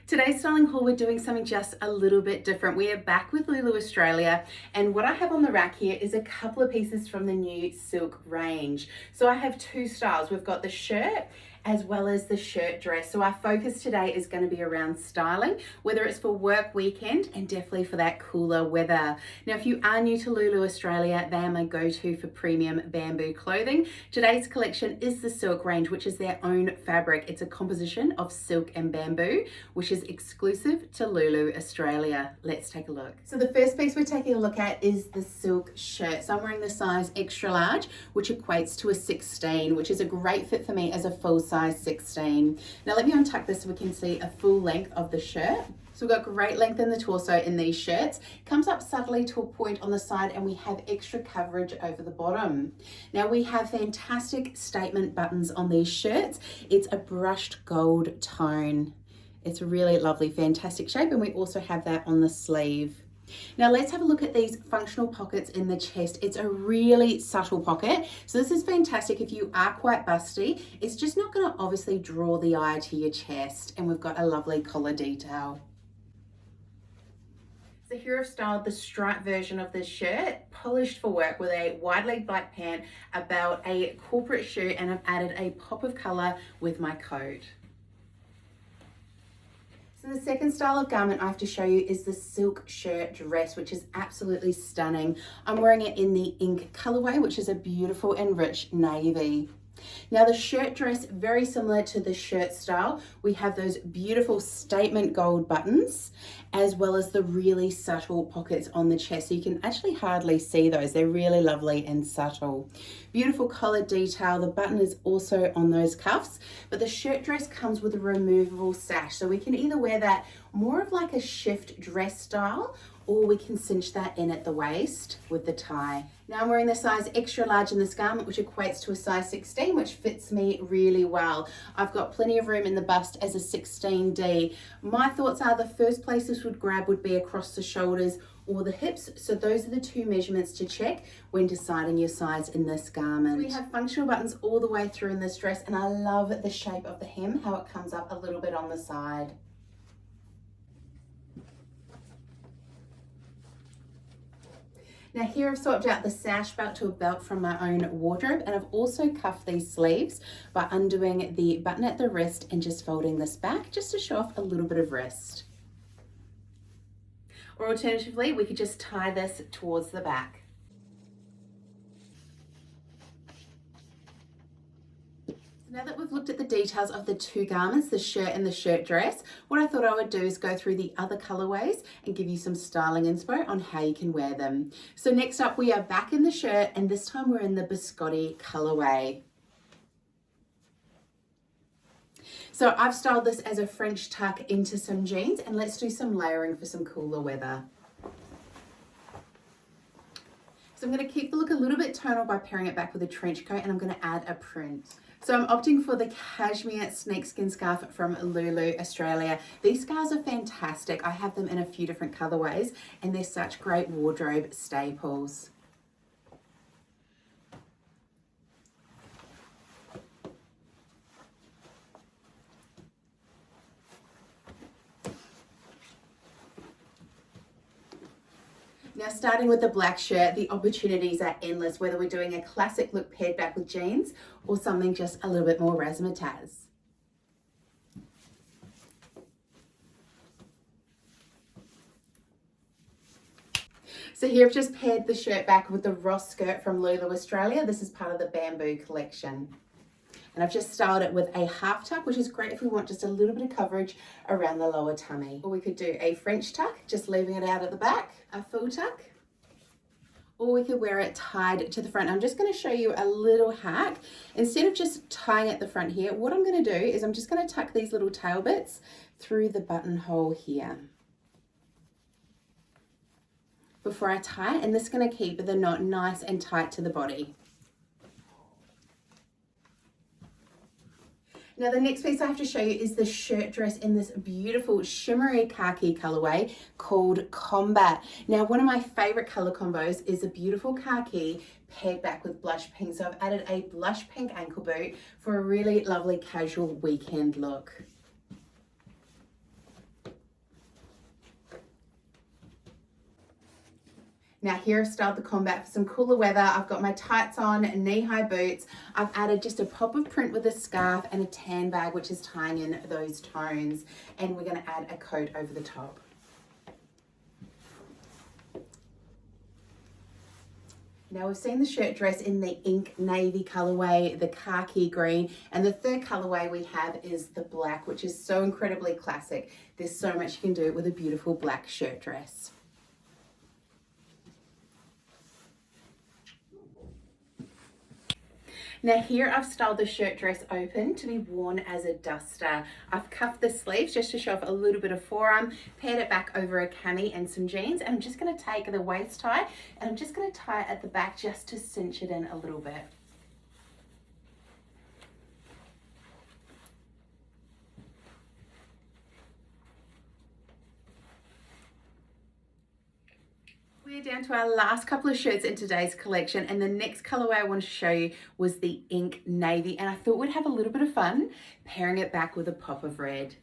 Today's styling haul, we're doing something just a little bit different. We are back with Lulu Australia, and what I have on the rack here is a couple of pieces from the new silk range. So I have two styles. We've got the shirt as well as the shirt dress. So our focus today is going to be around styling, whether it's for work weekend and definitely for that cooler weather. Now, if you are new to Lulu Australia, they are my go-to for premium bamboo clothing. Today's collection is the silk range, which is their own fabric. It's a composition of silk and bamboo, which is exclusive to Lulu Australia. Let's take a look. So the first piece we're taking a look at is the silk shirt. So I'm wearing the size extra large, which equates to a 16, which is a great fit for me as a full size 16. Now let me untuck this so we can see a full length of the shirt. So we've got great length in the torso in these shirts. Comes up subtly to a point on the side, and we have extra coverage over the bottom. Now we have fantastic statement buttons on these shirts. It's a brushed gold tone. It's a really lovely, fantastic shape, and we also have that on the sleeve. Now let's have a look at these functional pockets in the chest. It's a really subtle pocket, so this is fantastic if you are quite busty. It's just not going to obviously draw the eye to your chest, and we've got a lovely collar detail. So here I've styled the striped version of this shirt, polished for work with a wide leg black pant, about a corporate shirt, and I've added a pop of colour with my coat. So the second style of garment I have to show you is the silk shirt dress, which is absolutely stunning. I'm wearing it in the ink colorway, which is a beautiful and rich navy. Now the shirt dress, very similar to the shirt style. We have those beautiful statement gold buttons, as well as the really subtle pockets on the chest. So you can actually hardly see those. They're really lovely and subtle. Beautiful collar detail. The button is also on those cuffs, but the shirt dress comes with a removable sash. So we can either wear that more of like a shift dress style, or we can cinch that in at the waist with the tie. Now I'm wearing the size extra large in this garment, which equates to a size 16, which fits me really well. I've got plenty of room in the bust as a 16D. My thoughts are the first place this would grab would be across the shoulders or the hips. So those are the two measurements to check when deciding your size in this garment. We have functional buttons all the way through in this dress, and I love the shape of the hem, how it comes up a little bit on the side. Now here I've swapped out the sash belt to a belt from my own wardrobe, and I've also cuffed these sleeves by undoing the button at the wrist and just folding this back just to show off a little bit of wrist. Or alternatively, we could just tie this towards the back. Now that we've looked at the details of the two garments, the shirt and the shirt dress, what I thought I would do is go through the other colorways and give you some styling inspo on how you can wear them. So next up, we are back in the shirt, and this time we're in the biscotti colorway. So I've styled this as a French tuck into some jeans, and let's do some layering for some cooler weather. So I'm going to keep the look a little bit tonal by pairing it back with a trench coat, and I'm going to add a print. So I'm opting for the cashmere snakeskin scarf from Lulu Australia. These scarves are fantastic. I have them in a few different colorways, and they're such great wardrobe staples. Now starting with the black shirt, the opportunities are endless, whether we're doing a classic look paired back with jeans or something just a little bit more razzmatazz. So here I've just paired the shirt back with the Ross skirt from Lulu Australia. This is part of the bamboo collection. And I've just styled it with a half tuck, which is great if we want just a little bit of coverage around the lower tummy. Or we could do a French tuck, just leaving it out at the back, a full tuck, or we could wear it tied to the front. I'm just going to show you a little hack. Instead of just tying at the front here, what I'm going to do is I'm just going to tuck these little tail bits through the buttonhole here before I tie it, and this is going to keep the knot nice and tight to the body. Now the next piece I have to show you is the shirt dress in this beautiful shimmery khaki colorway called Combat. Now one of my favorite color combos is a beautiful khaki paired back with blush pink. So I've added a blush pink ankle boot for a really lovely casual weekend look. Now here I've styled the combat for some cooler weather. I've got my tights on, knee-high boots. I've added just a pop of print with a scarf and a tan bag, which is tying in those tones. And we're gonna add a coat over the top. Now we've seen the shirt dress in the ink navy colorway, the khaki green, and the third colorway we have is the black, which is so incredibly classic. There's so much you can do with a beautiful black shirt dress. Now here I've styled the shirt dress open to be worn as a duster. I've cuffed the sleeves just to show off a little bit of forearm, paired it back over a cami and some jeans, and I'm just going to take the waist tie and I'm just going to tie it at the back just to cinch it in a little bit. We're down to our last couple of shirts in today's collection, and the next colorway I wanted to show you was the ink navy, and I thought we'd have a little bit of fun pairing it back with a pop of red.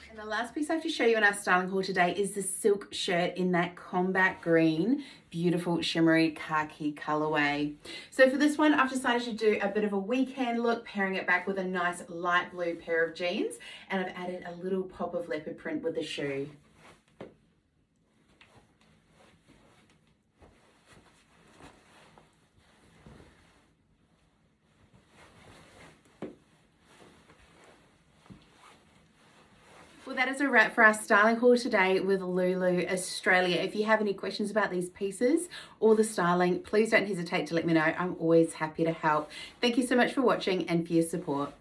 And the last piece I have to show you in our styling haul today is the silk shirt in that combat green, beautiful shimmery khaki colorway. So for this one, I've decided to do a bit of a weekend look, pairing it back with a nice light blue pair of jeans, and I've added a little pop of leopard print with the shoe. Well, that is a wrap for our styling haul today with Lulu Australia. If you have any questions about these pieces or the styling, please don't hesitate to let me know. I'm always happy to help. Thank you so much for watching and for your support.